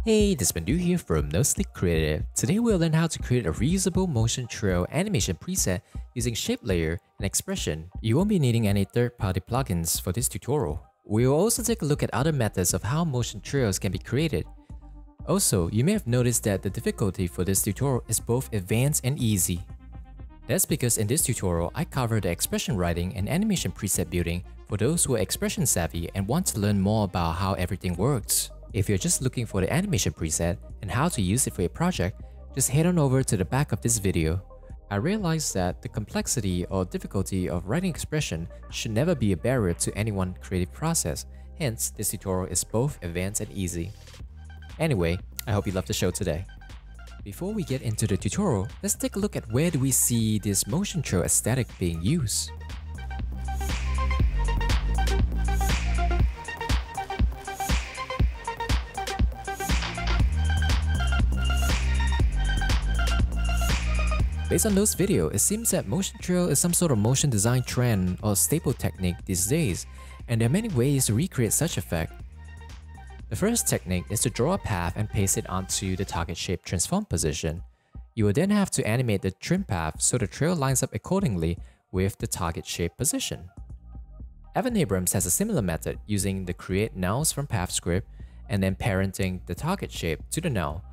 Hey, this is Bandu here from NoSleepCreative. Today we'll learn how to create a reusable motion trail animation preset using shape layer and expression. You won't be needing any third-party plugins for this tutorial. We'll also take a look at other methods of how motion trails can be created. Also, you may have noticed that the difficulty for this tutorial is both advanced and easy. That's because in this tutorial, I cover the expression writing and animation preset building for those who are expression savvy and want to learn more about how everything works. If you're just looking for the animation preset and how to use it for your project, just head on over to the back of this video. I realized that the complexity or difficulty of writing expression should never be a barrier to anyone's creative process, hence this tutorial is both advanced and easy. Anyway, I hope you love the show today. Before we get into the tutorial, let's take a look at where do we see this motion trail aesthetic being used. Based on those videos, it seems that motion trail is some sort of motion design trend or staple technique these days, and there are many ways to recreate such effect. The first technique is to draw a path and paste it onto the target shape transform position. You will then have to animate the trim path so the trail lines up accordingly with the target shape position. Evan Abrams has a similar method using the create nulls from path script and then parenting the target shape to the null,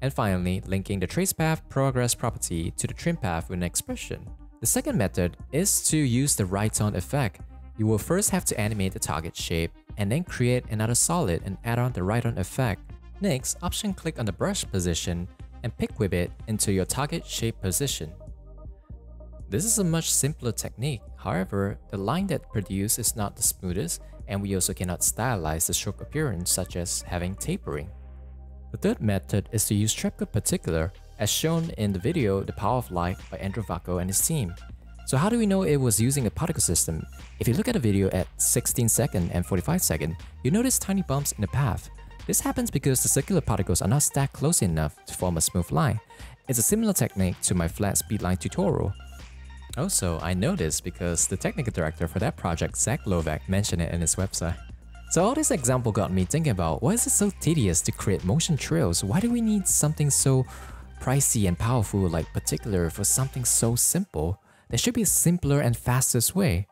and finally linking the trace path progress property to the trim path with an expression. The second method is to use the write-on effect. You will first have to animate the target shape and then create another solid and add on the write-on effect. Next, option click on the brush position and pick whip it into your target shape position. This is a much simpler technique, however, the line that produced is not the smoothest and we also cannot stylize the stroke appearance such as having tapering. The third method is to use Trepco Particular as shown in the video The Power of Light by Andrew Vacco and his team. So how do we know it was using a particle system? If you look at the video at 16 second and 45 second, you notice tiny bumps in the path. This happens because the circular particles are not stacked close enough to form a smooth line. It's a similar technique to my flat speedline tutorial. Also, I know this because the technical director for that project, Zach Lovac, mentioned it in his website. So all this example got me thinking about why is it so tedious to create motion trails? Why do we need something so pricey and powerful like Particular for something so simple? There should be a simpler and fastest way.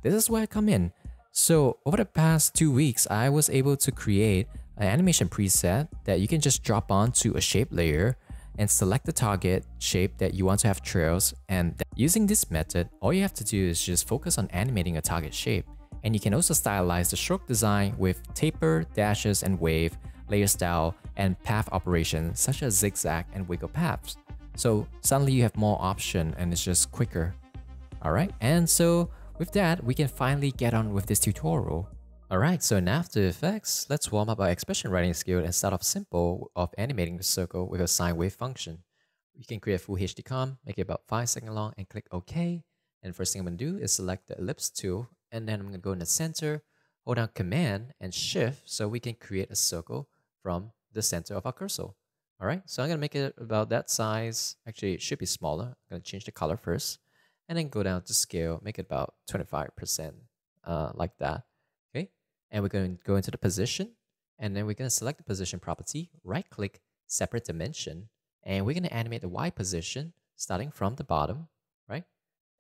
This is where I come in. So over the past 2 weeks, I was able to create an animation preset that you can just drop onto a shape layer and select the target shape that you want to have trails. And using this method, all you have to do is just focus on animating a target shape. And you can also stylize the stroke design with taper, dashes, and wave, layer style, and path operations such as zigzag and wiggle paths. So suddenly you have more option and it's just quicker. Alright, and so with that, we can finally get on with this tutorial. Alright, so in After Effects, let's warm up our expression writing skill and start off simple of animating the circle with a sine wave function. You can create a full HD comp, make it about 5 seconds long, and click OK. And first thing I'm going to do is select the ellipse tool, and then I'm going to go in the center, hold down Command and Shift so we can create a circle from the center of our cursor. Alright, so I'm going to make it about that size. Actually, it should be smaller. I'm going to change the color first, and then go down to scale, make it about 25%, like that. Okay, and we're going to go into the position, and then we're going to select the position property, right click, separate dimension, and we're going to animate the Y position starting from the bottom, right?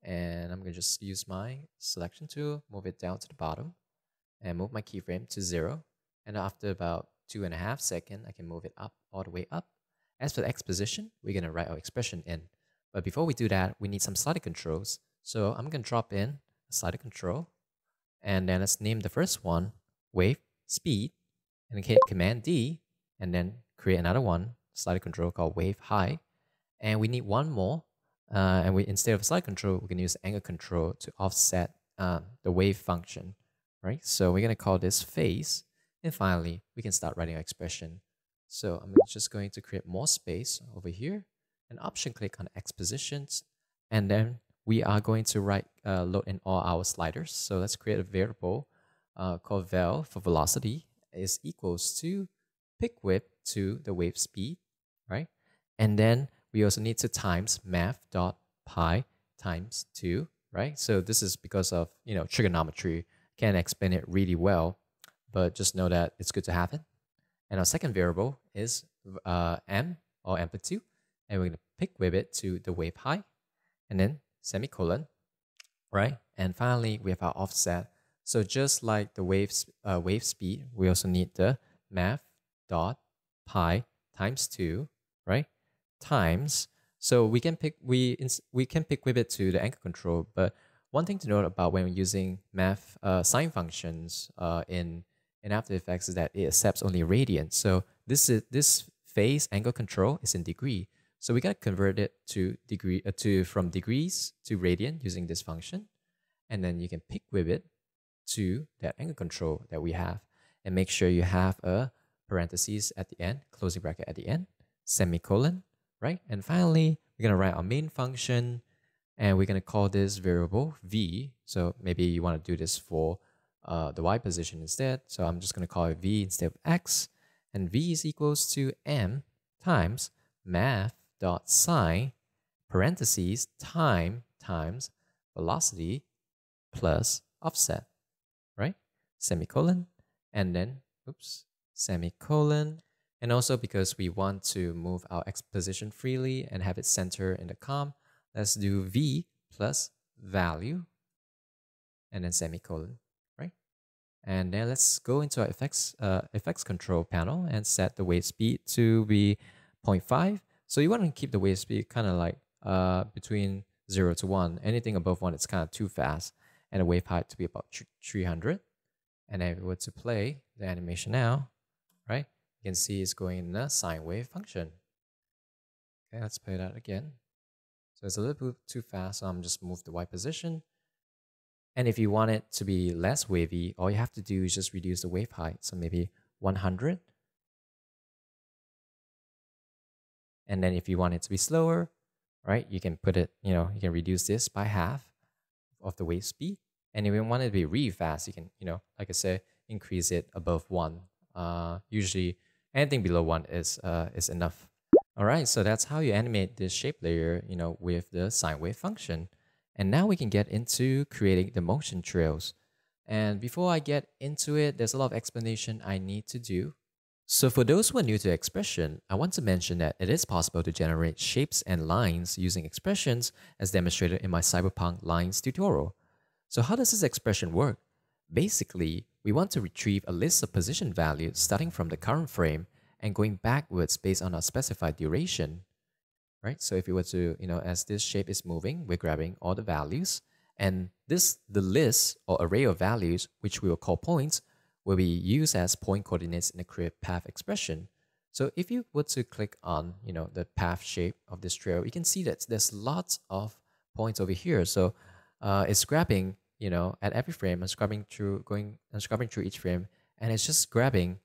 And I'm going to just use my selection tool, move it down to the bottom, and move my keyframe to 0. And after about 2.5 seconds, I can move it up, all the way up. As for the X position, we're going to write our expression in. But before we do that, we need some slider controls. So I'm going to drop in a slider control. And then let's name the first one Wave Speed. And hit Command D. And then create another one, slider control called Wave High. And we need one more. And instead of slide control, we can use angle control to offset the wave function. Right? So we're going to call this Phase. And finally, we can start writing our expression. So I'm just going to create more space over here. And option click on X positions, and then we are going to load in all our sliders. So let's create a variable called vel for velocity is equals to pick whip to the wave speed, right? And then we also need to times math.pi times 2, right? So this is because of trigonometry. Can't explain it really well, but just know that it's good to have it. And our second variable is m, or amplitude, and we're going to pick with it to the wave height, and then semicolon, right? And finally, we have our offset. So just like the wave speed, we also need the math dot pi times 2, right? Times. So we can pick with it to the angle control. But one thing to note about when we're using math sine functions in After Effects is that it accepts only radians. So this phase angle control is in degree. So we gotta convert it to from degrees to radian using this function, and then you can pick with it to that angle control that we have, and make sure you have a parentheses at the end, closing bracket at the end, semicolon, right? And finally, we're gonna write our main function, and we're gonna call this variable v. So maybe you want to do this for the y position instead. So I'm just gonna call it v instead of x, and v is equals to m times math.sine parentheses times velocity plus offset, right? Semicolon, and then, semicolon. And also because we want to move our x position freely and have it center in the COM, let's do v plus value, and then semicolon, right? And then let's go into our effects control panel and set the wave speed to be 0.5. So you want to keep the wave speed kind of like between 0 to 1. Anything above 1, it's kind of too fast. And the wave height to be about 300. And then if we were to play the animation now, right, you can see it's going in a sine wave function. Okay, let's play that again. So it's a little bit too fast, so I'm just move the Y position. And if you want it to be less wavy, all you have to do is just reduce the wave height. So maybe 100. And then if you want it to be slower, right, you can put it, you can reduce this by half of the wave speed. And if you want it to be really fast, you can, like I said, increase it above 1. Usually anything below 1 is enough. All right, so that's how you animate this shape layer, with the sine wave function. And now we can get into creating the motion trails. And before I get into it, there's a lot of explanation I need to do. So for those who are new to expression, I want to mention that it is possible to generate shapes and lines using expressions as demonstrated in my Cyberpunk lines tutorial. So how does this expression work? Basically, we want to retrieve a list of position values starting from the current frame and going backwards based on our specified duration. Right? So if we were to, as this shape is moving, we're grabbing all the values, and the list or array of values, which we will call points, will be used as point coordinates in the create path expression. So if you were to click on, the path shape of this trail, you can see that there's lots of points over here. So it's grabbing, at every frame, and scrubbing through each frame, and it's just grabbing,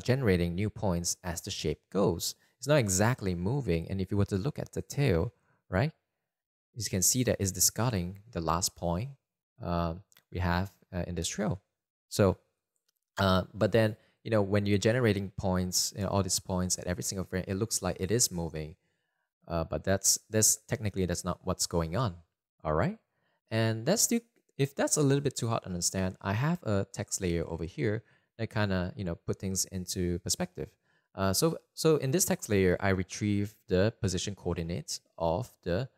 generating new points as the shape goes. It's not exactly moving, and if you were to look at the tail, right, you can see that it's discarding the last point we have in this trail. So, but then, when you're generating points, all these points at every single frame, it looks like it is moving, but that's not what's going on. All right, and if that's a little bit too hard to understand, I have a text layer over here that kind of put things into perspective. So in this text layer, I retrieve the position coordinates of the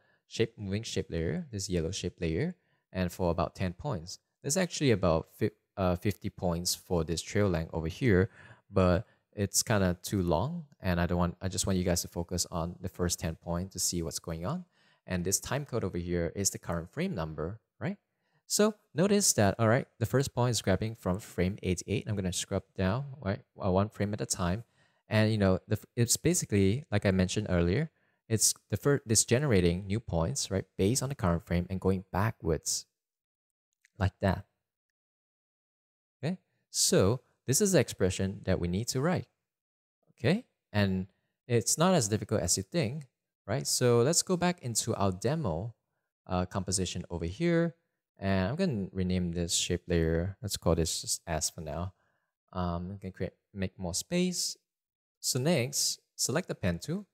moving shape layer, this yellow shape layer, and for about 10 points. There's actually about 50 points for this trail length over here, but it's kind of too long, and I just want you guys to focus on the first 10 points to see what's going on. And this time code over here is the current frame number, right? So notice that, all right, the first point is grabbing from frame 88. I'm going to scrub down, right, one frame at a time. And it's basically, like I mentioned earlier, it's this generating new points, right, based on the current frame and going backwards like that. Okay, so this is the expression that we need to write. Okay, and it's not as difficult as you think, right? So let's go back into our demo composition over here, and I'm going to rename this shape layer. Let's call this just S for now. I'm going to make more space. So next, select the pen tool,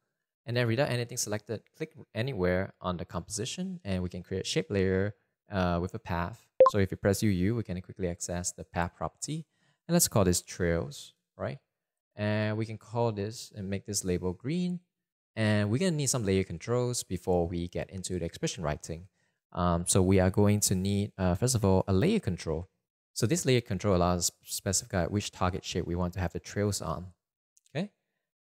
and then without anything selected, click anywhere on the composition, and we can create a shape layer with a path. So if you press UU, we can quickly access the path property, and let's call this trails, right? And we can call this and make this label green. And we're going to need some layer controls before we get into the expression writing. So we are going to need, first of all, a layer control. So this layer control allows us to specify which target shape we want to have the trails on. Okay.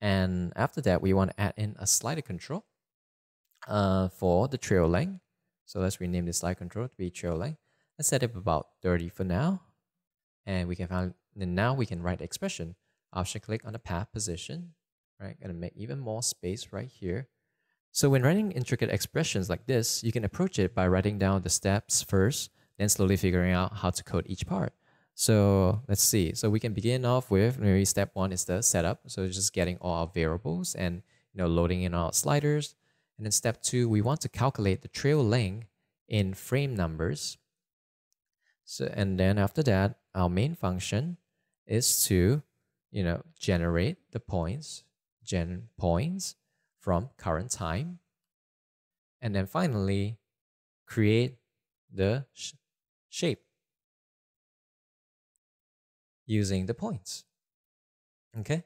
And after that, we want to add in a slider control for the trail length. So let's rename this slider control to be trail length. Let's set it about 30 for now. And we can find, then now we can write the expression. Option click on the path position, right? Gonna make even more space right here. So when writing intricate expressions like this, you can approach it by writing down the steps first, then slowly figuring out how to code each part. So let's see. So we can begin off with maybe step 1 is the setup. So just getting all our variables and loading in our sliders. And then step 2, we want to calculate the trail length in frame numbers. So and then after that, our main function is to generate the points, gen points from current time. And then finally, create the shape using the points. Okay,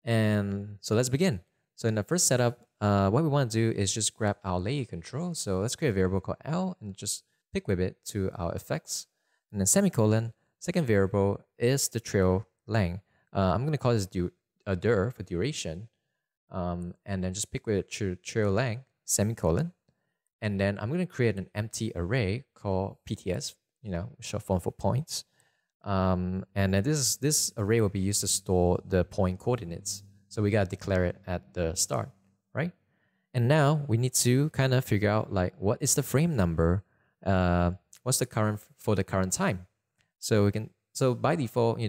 and so let's begin. So in the first setup, what we want to do is just grab our layer control. So let's create a variable called L and just pick with it to our effects. And then semicolon, second variable is the trail length. I'm going to call this dir for duration. And then just pick with it to trail length, semicolon. And then I'm going to create an empty array called PTS, short form for points. And then this array will be used to store the point coordinates. So we got to declare it at the start, right? And now we need to kind of figure out like what is the frame number, what's the current for the current time. So by default,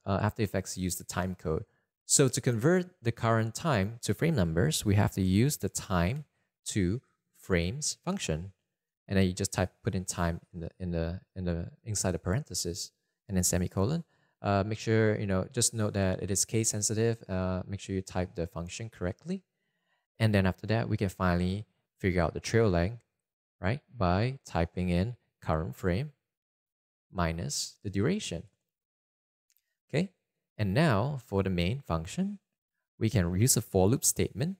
After Effects use the time code. So to convert the current time to frame numbers, we have to use the time to frames function. And then you just put in time inside the parenthesis and then semicolon. Make sure, just note that it is case sensitive. Make sure you type the function correctly. And then after that, we can finally figure out the trail length, right? By typing in current frame minus the duration. Okay. And now for the main function, we can use a for loop statement.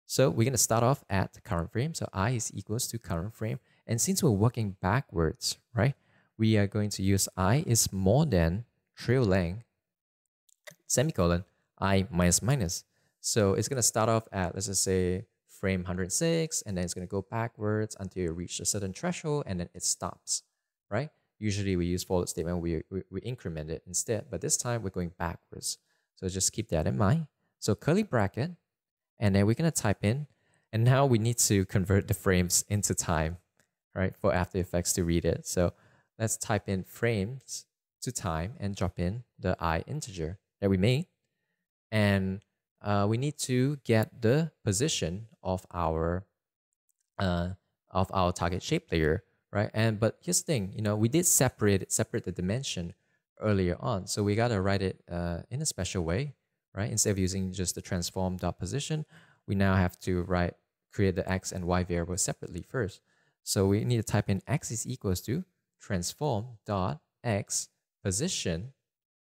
So we're going to start off at the current frame. So I is equals to current frame. And since we're working backwards, right, we are going to use I is more than trail length, semicolon, I minus minus. So it's going to start off at, let's just say, frame 106, and then it's going to go backwards until you reach a certain threshold, and then it stops, right? Usually we use for loop statement, we increment it instead, but this time we're going backwards. So just keep that in mind. So curly bracket, and then we're going to type in, and now we need to convert the frames into time, right, for After Effects to read it. So let's type in frames to time and drop in the I integer that we made. And we need to get the position of our target shape layer, right? But here's the thing, we did separate the dimension earlier on, so we gotta write it in a special way, right? Instead of using just the transform.position, we now have to create the x and y variables separately first. So we need to type in x is equals to transform.x position,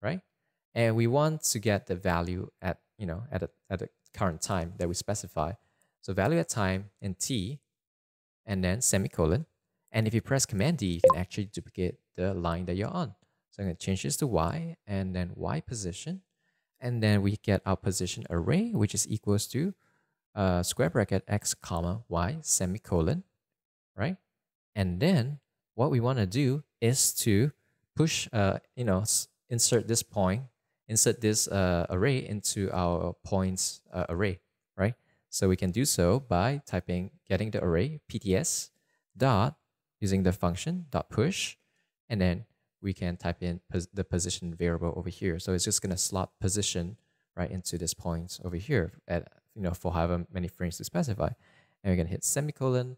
right? And we want to get the value at the current time that we specify. So value at time in t, and then semicolon. And if you press Command D, you can actually duplicate the line that you're on. So I'm going to change this to y, and then y position. And then we get our position array, which is equals to square bracket x comma y semicolon, right? And then what we want to do is to push, insert this array into our points array, right? So we can do so by getting the array PTS dot, using the function dot push, and then we can type in the position variable over here. So it's just going to slot position right into this point over here at, for however many frames to specify. And we're going to hit semicolon.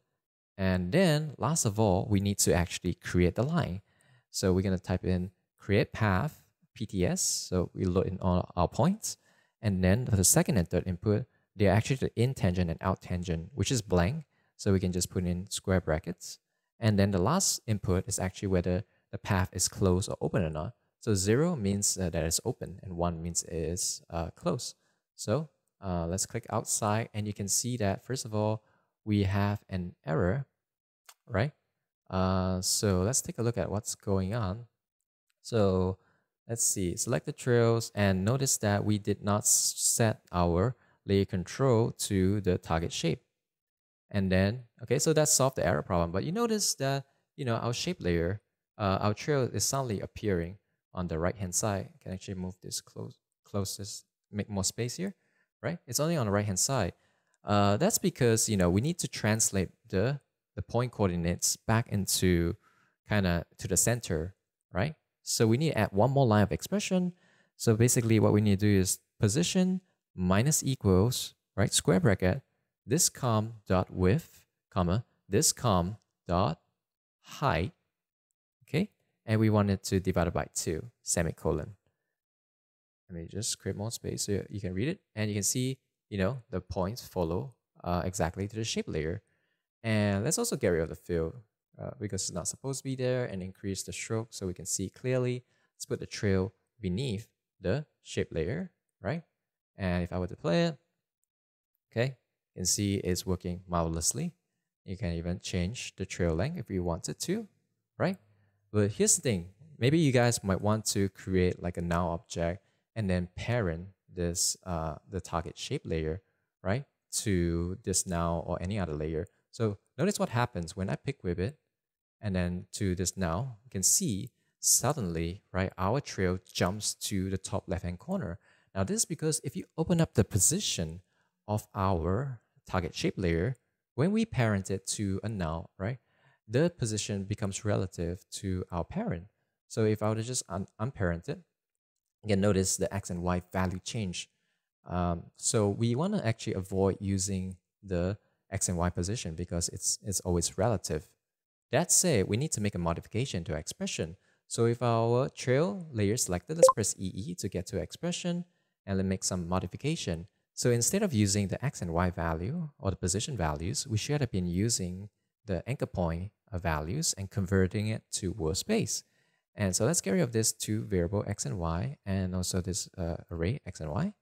And then last of all, we need to actually create the line. So we're going to type in create path PTS. So we load in all our points. And then for the second and third input, they're actually the in tangent and out tangent, which is blank. So we can just put in square brackets. And then the last input is actually whether the path is closed or open or not. So 0 means that it's open and 1 means it is closed. So let's click outside and you can see that first of all, we have an error, right? So let's take a look at what's going on. So let's see, select the trails and notice that we did not set our layer control to the target shape. And then, okay, so that solved the error problem. But you notice that, our shape layer, our trail is suddenly appearing on the right-hand side. I can actually move this closest, make more space here, right? It's only on the right-hand side. That's because, we need to translate the point coordinates back into kind of to the center, right? So we need to add one more line of expression. So basically what we need to do is position minus equals, right, square bracket, this com dot width, comma, this com dot height, okay? And we want it to divide it by 2, semicolon. Let me just create more space so you can read it. And you can see, the points follow exactly to the shape layer. And let's also get rid of the fill because it's not supposed to be there, and increase the stroke so we can see clearly. Let's put the trail beneath the shape layer, right? And if I were to play it, okay, you can see it's working marvelously. You can even change the trail length if you wanted to, right? But here's the thing. Maybe you guys might want to create like a now object and then parent this the target shape layer, right, to this now or any other layer. So notice what happens when I pick with it and then to this now. You can see suddenly, right, our trail jumps to the top left-hand corner. Now this is because if you open up the position of our target shape layer, when we parent it to a now, right, the position becomes relative to our parent. So if I were to just unparent it, you can notice the X and Y value change. So we want to actually avoid using the X and Y position because it's always relative. That said, we need to make a modification to our expression. So if our trail layer selected, let's press EE to get to expression and then make some modification. So instead of using the X and Y value or the position values, we should have been using the anchor point values and converting it to word space. And so let's get rid of this two variable X and Y and also this array X and Y.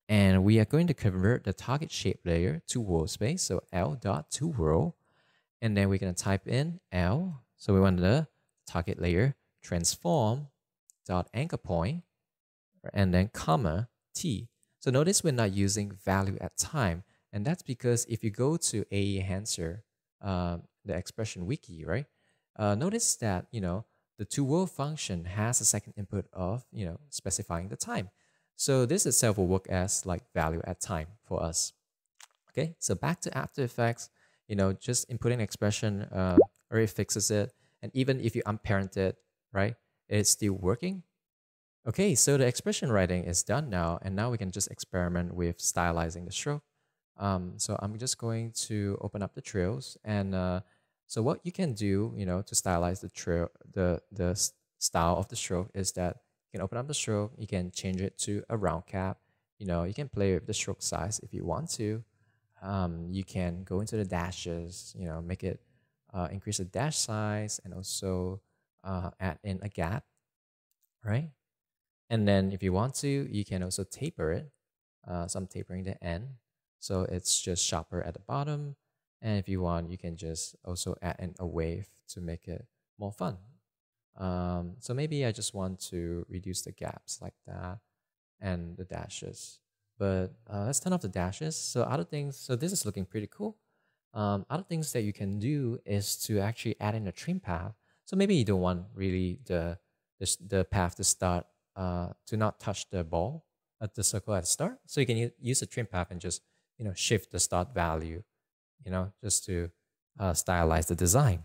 And we are going to convert the target shape layer to word space. So L dot to world. And then we're going to type in L. So we want the target layer transform dot anchor point and then comma T. So notice we're not using value at time. And that's because if you go to AE Enhancer, the expression wiki, right? Notice that, the toWorld function has a second input of, specifying the time. So this itself will work as like value at time for us. Okay, so back to After Effects, just inputting expression already fixes it. And even if you unparent it, right, it's still working. Okay, so the expression writing is done now, and now we can just experiment with stylizing the stroke. So I'm just going to open up the trails, and so what you can do, to stylize the trail, the style of the stroke is that you can open up the stroke, you can change it to a round cap, you can play with the stroke size if you want to. You can go into the dashes, make it increase the dash size and also add in a gap, right? And then if you want to, you can also taper it. So I'm tapering the end, so it's just sharper at the bottom. And if you want, you can just also add in a wave to make it more fun. So maybe I just want to reduce the gaps like that and the dashes. But let's turn off the dashes. So other things, so this is looking pretty cool. Other things that you can do is to actually add in a trim path. So maybe you don't want really the path to start to not touch the ball at the circle at the start. So you can use the trim path and just shift the start value, just to stylize the design.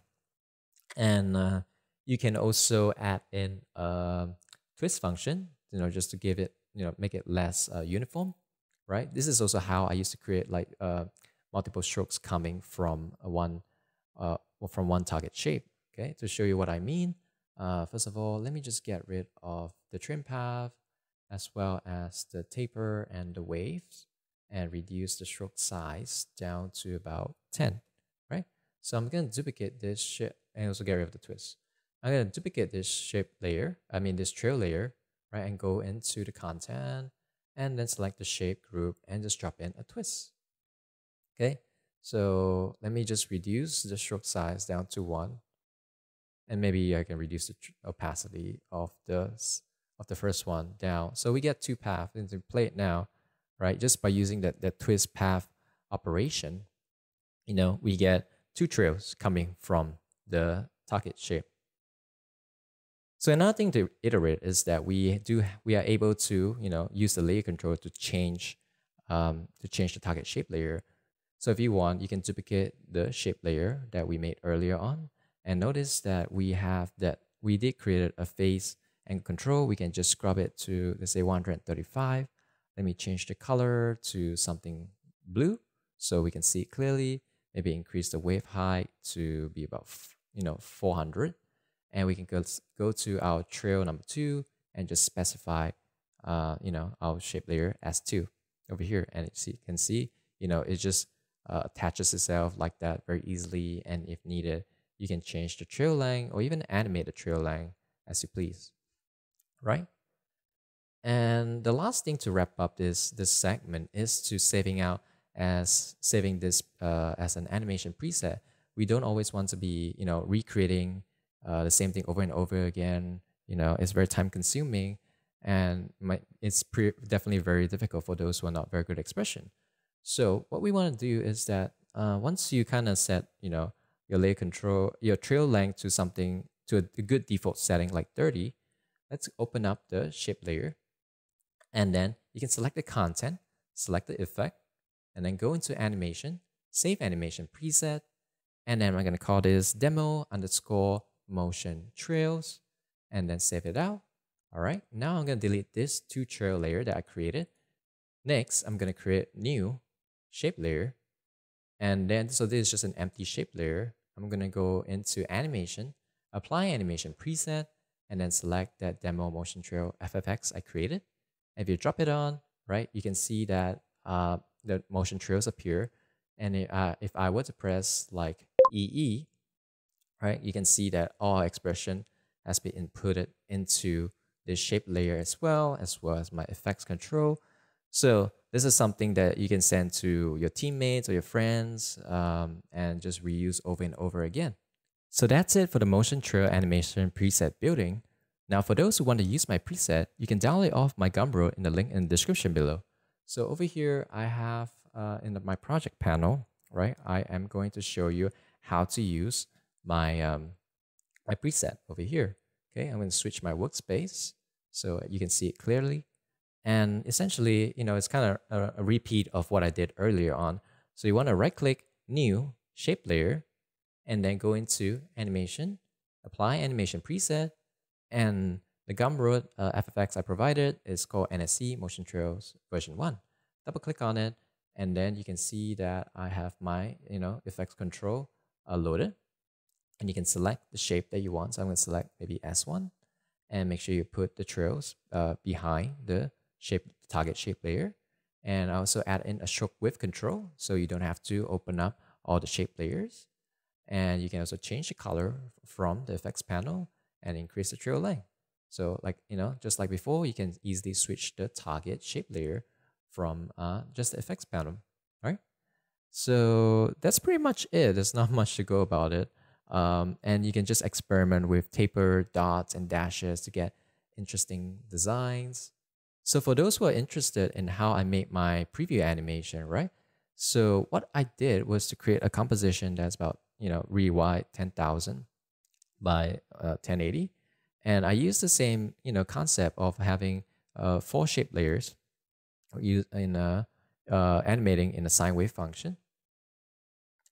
And you can also add in a twist function, just to give it, make it less uniform, right? This is also how I used to create like multiple strokes coming from one target shape. Okay, to show you what I mean. First of all, let me just get rid of the trim path as well as the taper and the waves and reduce the stroke size down to about 10, right? So I'm going to duplicate this shit and also get rid of the twist. I'm going to duplicate this shape layer, this trail layer, right? And go into the content and then select the shape group and just drop in a twist. Okay, so let me just reduce the stroke size down to 1. And maybe I can reduce the opacity of the first one down. So we get 2 paths into play it now, right? Just by using that twist path operation, we get 2 trails coming from the target shape. So another thing to iterate is that we are able to use the layer control to change the target shape layer. So if you want, you can duplicate the shape layer that we made earlier on, and notice that we did create a face and control. We can just scrub it to, let's say, 135. Let me change the color to something blue so we can see it clearly. Maybe increase the wave height to be about 400, and we can go to our trail number 2 and just specify our shape layer as 2 over here, and you can see it just attaches itself like that very easily. And if needed, you can change the trail length or even animate the trail length as you please, right? And the last thing to wrap up this segment is to saving this as an animation preset. We don't always want to be recreating the same thing over and over again. It's very time consuming, and it's definitely very difficult for those who are not very good at expression. So what we want to do is that once you kind of set your layer control, your trail length to a good default setting like 30, let's open up the shape layer, and then you can select the content, select the effect, and then go into animation, save animation preset, and then I'm going to call this demo_motion trails, and then save it out. All right, now I'm going to delete this 2 trail layer that I created. Next, I'm going to create new shape layer, and then so this is just an empty shape layer. I'm going to go into animation, apply animation preset, and then select that demo motion trail FFX I created. If you drop it on, right, you can see that the motion trails appear. And if I were to press like EE, right, you can see that all expression has been inputted into this shape layer as well as my effects control. So this is something that you can send to your teammates or your friends and just reuse over and over again. So that's it for the motion trail animation preset building. Now for those who want to use my preset, you can download it off my Gumroad in the link in the description below. So over here, I have in my project panel, right, I am going to show you how to use my preset over here. Okay, I'm going to switch my workspace so you can see it clearly. And essentially, it's kind of a repeat of what I did earlier on. So you want to right click, new, shape layer, and then go into animation, apply animation preset, and the Gumroad FFX I provided is called NSC Motion Trails version 1. Double click on it, and then you can see that I have my effects control loaded, and you can select the shape that you want. So I'm going to select maybe S1, and make sure you put the trails behind the target shape layer. And I also add in a stroke width control, so you don't have to open up all the shape layers. And you can also change the color from the effects panel and increase the trail length. So just like before, you can easily switch the target shape layer from just the effects panel, right? So that's pretty much it. There's not much to go about it. And you can just experiment with taper, dots, and dashes to get interesting designs. So for those who are interested in how I made my preview animation, right? So what I did was to create a composition that's about, really wide, 10,000 by 1080. And I used the same, concept of having 4 shape layers animating in a sine wave function.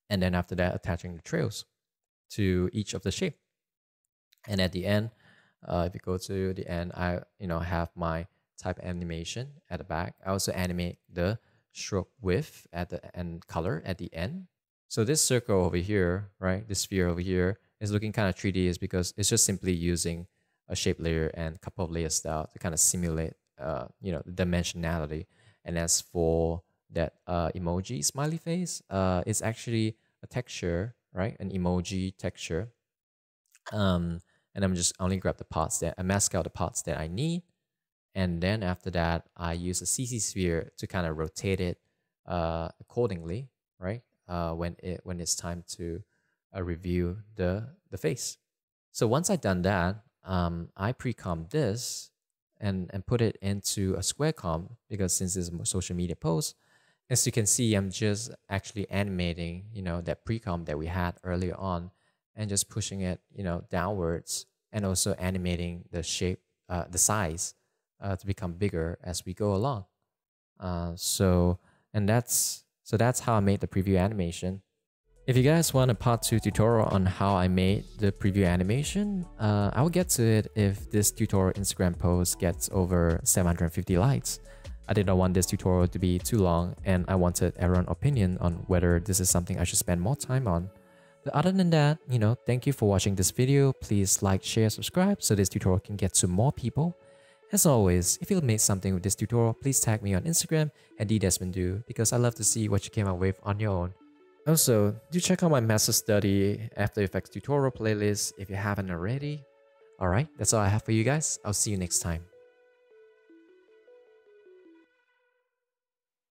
And then after that, attaching the trails to each of the shape. And at the end, if you go to the end, I have my type animation at the back. I also animate the stroke width at the and color at the end. So this circle over here, right, this sphere over here is looking kind of 3D is because it's just simply using a shape layer and a couple of layer style to kind of simulate the dimensionality. And as for that emoji smiley face, it's actually a texture, right? An emoji texture. and I'm just only grab the parts that I mask out the parts that I need. And then after that, I use a CC sphere to kind of rotate it accordingly, right? When it's time to review the face. So once I've done that, I pre-comp this and put it into a square comp, because since it's a social media post, as you can see, I'm just actually animating, that pre-comp that we had earlier on, and just pushing it, downwards, and also animating the shape, the size, to become bigger as we go along. So that's how I made the preview animation. If you guys want a part 2 tutorial on how I made the preview animation, I will get to it if this tutorial Instagram post gets over 750 likes. I did not want this tutorial to be too long, and I wanted everyone's opinion on whether this is something I should spend more time on. But other than that, thank you for watching this video. Please like, share, subscribe so this tutorial can get to more people. As always, if you made something with this tutorial, please tag me on Instagram at @ddesmonddo, because I love to see what you came up with on your own. Also, do check out my Master Study After Effects tutorial playlist if you haven't already. Alright, that's all I have for you guys. I'll see you next time.